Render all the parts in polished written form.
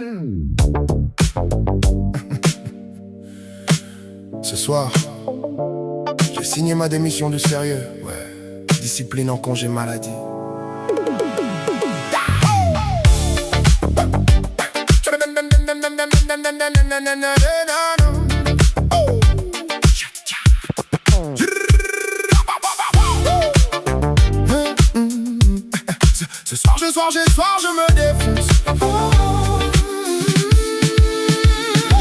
Ce soir, j'ai signé ma démission du sérieux. Ouais, discipline en congé maladie. Ce soir, je me défonce.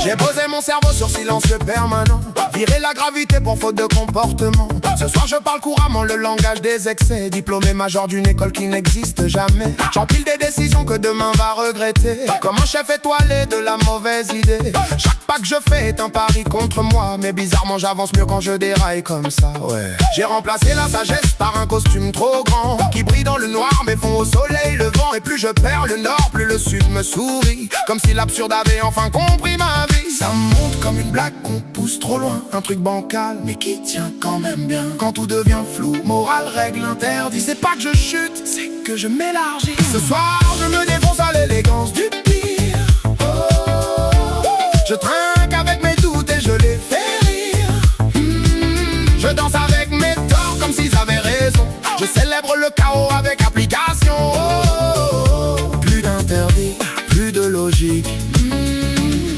J'ai posé mon cerveau sur silencieux permanent. Viré la gravité pour faute de comportement. Ce soir je parle couramment le langage des excès. Diplômé major d'une école qui n'existe jamais. J'empile des décisions que demain va regretter. Comme un chef étoilé de la mauvaise idée. Chaque pas que je fais est un pari contre moi. Mais bizarrement j'avance mieux quand je déraille comme ça. Ouais. J'ai remplacé la sagesse par un costume trop grand qui brille dans le noir mais fond au soleil le vent. Et plus je perds le nord, plus le sud me sourit. Comme si l'absurde avait enfin compris ma vie. Ça monte comme une blague qu'on pousse trop loin. Un truc bancal, mais qui tient quand même bien. Quand tout devient flou, morale, règle, interdit. C'est pas que je chute, c'est que je m'élargis. Ce soir, je me défonce à l'élégance du pire. Je trinque avec mes doutes et je les fais rire. Je danse avec mes torts comme s'ils avaient raison. Je célèbre le chaos avec application. Plus d'interdit, plus de logique.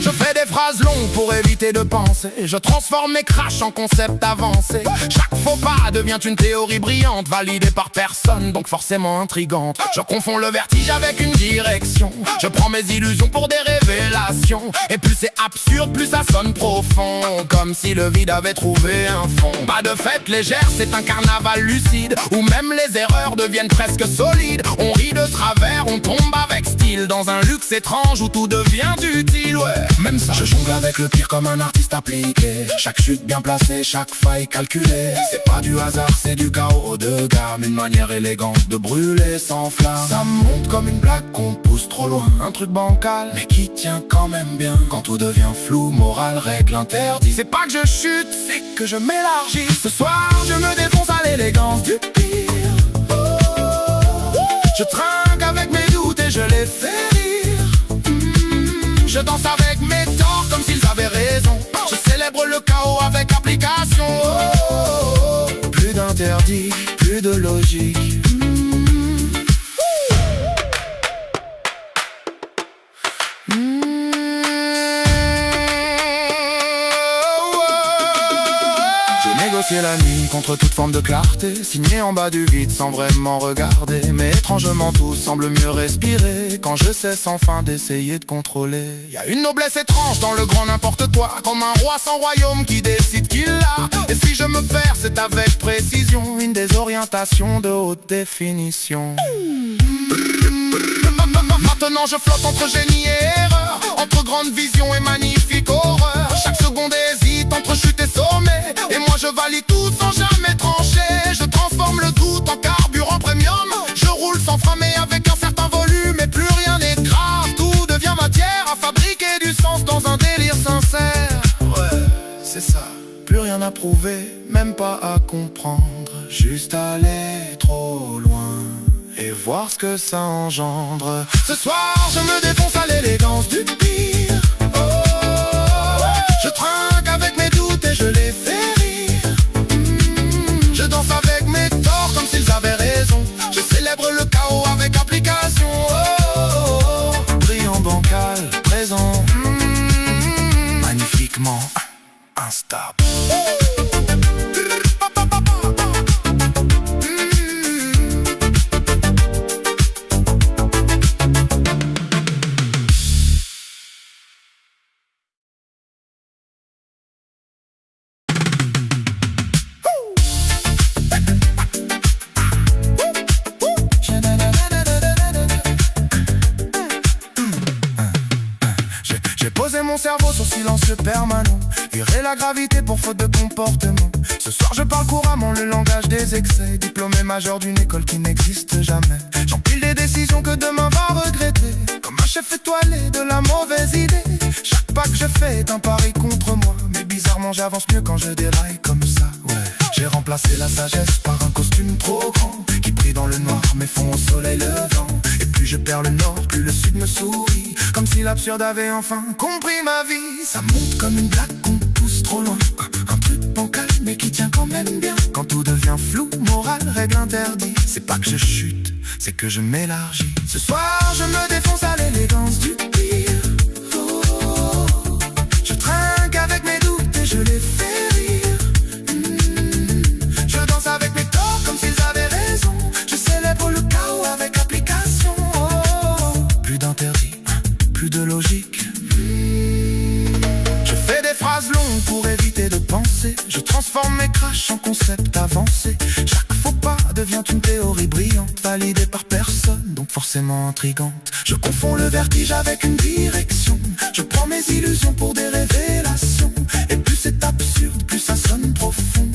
Je fais des phrases longues pour éviter de penser. Je transforme mes crashs en concept avancé. Chaque faux pas devient une théorie brillante, validée par personne, donc forcément intrigante. Je confonds le vertige avec une direction. Je prends mes illusions pour des révélations. Et plus c'est absurde, plus ça sonne profond. Comme si le vide avait trouvé un fond. Pas de fête légère, c'est un carnaval lucide où même les erreurs deviennent presque solides. On rit de travers, on tombe avec style dans un luxe étrange où tout devient utile, ouais. Même ça, je jongle avec le pire comme un artiste appliqué. Chaque chute bien placée, chaque faille calculée. C'est pas du hasard, c'est du chaos haut de gamme. Une manière élégante de brûler sans flamme. Ça monte comme une blague qu'on pousse trop loin. Un truc bancal, mais qui tient quand même bien. Quand tout devient flou, morale, règle, interdit. C'est pas que je chute, c'est que je m'élargis. Ce soir, je me défonce à l'élégance du pire. Je trinque avec mes doutes et je les fais rire. Je danse avec mes torts comme s'ils avaient raison. Je célèbre le chaos avec application. Plus d'interdit, plus de logique. J'ai négocié la nuit contre toute forme de clarté. Signé en bas du vide sans vraiment regarder. Mais étrangement tout semble mieux respirer quand je cesse enfin d'essayer de contrôler. Y a une noblesse étrange dans le grand n'importe quoi. Comme un roi sans royaume qui décide qu'il l'a. Et si je me perds c'est avec précision. Une désorientation de haute définition. Maintenant je flotte entre génie et erreur. Entre grande vision et magnifique horreur. Chaque seconde hésite entre chute et sommet. Et moi je valide tout sans jamais trancher. Je transforme le doute en carburant premium. Je roule sans frein mais avec un certain volume. Et plus rien n'est grave, tout devient matière à fabriquer du sens dans un délire sincère. Ouais, c'est ça, plus rien à prouver, même pas à comprendre. Juste aller trop loin et voir ce que ça engendre. Ce soir je me défonce à l'élégance du pire. Je trinque avec mes doutes et je les fais rire. Je danse avec mes torts comme s'ils avaient raison. Je célèbre le chaos avec application. Brillant bancal, présent, magnifiquement instable. Posé mon cerveau sur silencieux permanent. Virer la gravité pour faute de comportement. Ce soir je parle couramment le langage des excès. Diplômé major d'une école qui n'existe jamais. J'empile des décisions que demain va regretter. Comme un chef étoilé de la mauvaise idée. Chaque pas que je fais est un pari contre moi. Mais bizarrement j'avance mieux quand je déraille comme ça. Ouais. J'ai remplacé la sagesse par un costume trop grand qui brille dans le noir mais fond au soleil le vent. Et plus je perds le nord, plus le sud me sourit. Comme si l'absurde avait enfin compris ma vie. Ça monte comme une blague qu'on pousse trop loin, un truc bancal mais qui tient quand même bien. Quand tout devient flou, morale, règle interdite. C'est pas que je chute, c'est que je m'élargis. Ce soir je me défonce à l'élégance du pire. Oh, je trinque avec mes doutes et je les fais rire. Je danse avec mes torts comme s'ils avaient raison. Je célèbre le chaos avec application. Oh, plus d'interdit, plus de logique. Je fais des phrases longues pour éviter de penser. Je transforme mes crashs en concept avancé. Chaque faux pas devient une théorie brillante, validée par personne, donc forcément intrigante. Je confonds le vertige avec une direction. Je prends mes illusions pour des révélations. Et plus c'est absurde, plus ça sonne profond,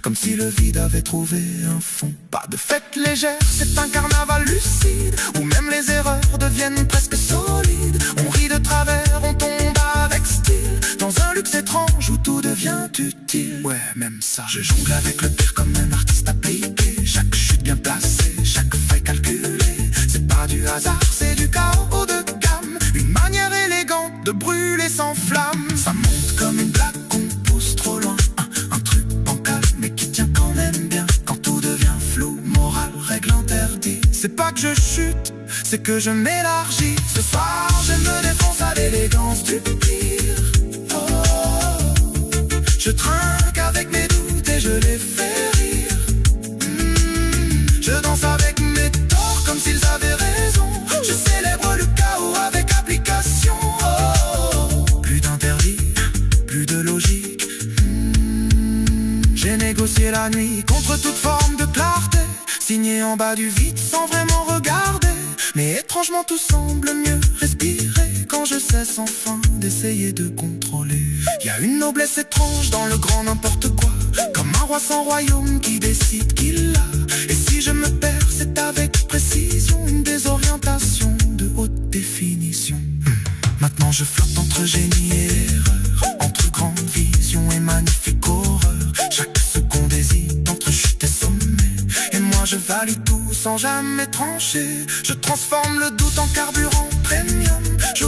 comme si le vide avait trouvé un fond. Pas de fête légère, c'est un carnaval lucide, où même les erreurs deviennent presque solides. On rit de travers, on tombe avec style, dans un luxe étrange où tout devient utile. Ouais, même ça. Je jongle avec le pire comme un artiste appliqué. Chaque chute bien placée, chaque faille calculée. C'est pas du hasard, c'est du chaos haut de gamme. Une manière élégante de brûler sans flamme. Ça monte comme une blague qu'on pousse trop loin, un truc bancal mais qui tient quand même bien. Quand tout devient flou, morale, règle interdite. C'est pas que je chute, c'est que je m'élargis. Ce soir je me défonce à l'élégance du pire. Oh, je trinque avec mes doutes et je les fais rire. Je danse avec mes torts comme s'ils avaient raison. Je célèbre le chaos avec application. Oh, plus d'interdit, plus de logique. J'ai négocié la nuit contre toute forme de clarté, signé en bas du vide sans vraiment regarder. Mais étrangement tout semble mieux respirer quand je cesse enfin d'essayer de contrôler. Y a une noblesse étrange dans le grand n'importe quoi, comme un roi sans royaume qui décide qu'il l'a. Et si je me perds, c'est avec précision, une désorientation de haute définition. Maintenant je flotte entre génie et erreur, entre grande vision et magnifique horreur. Chaque seconde hésite entre chute et sommet, et moi je valide tout sans jamais trancher. Je transforme le doute en carburant premium. Je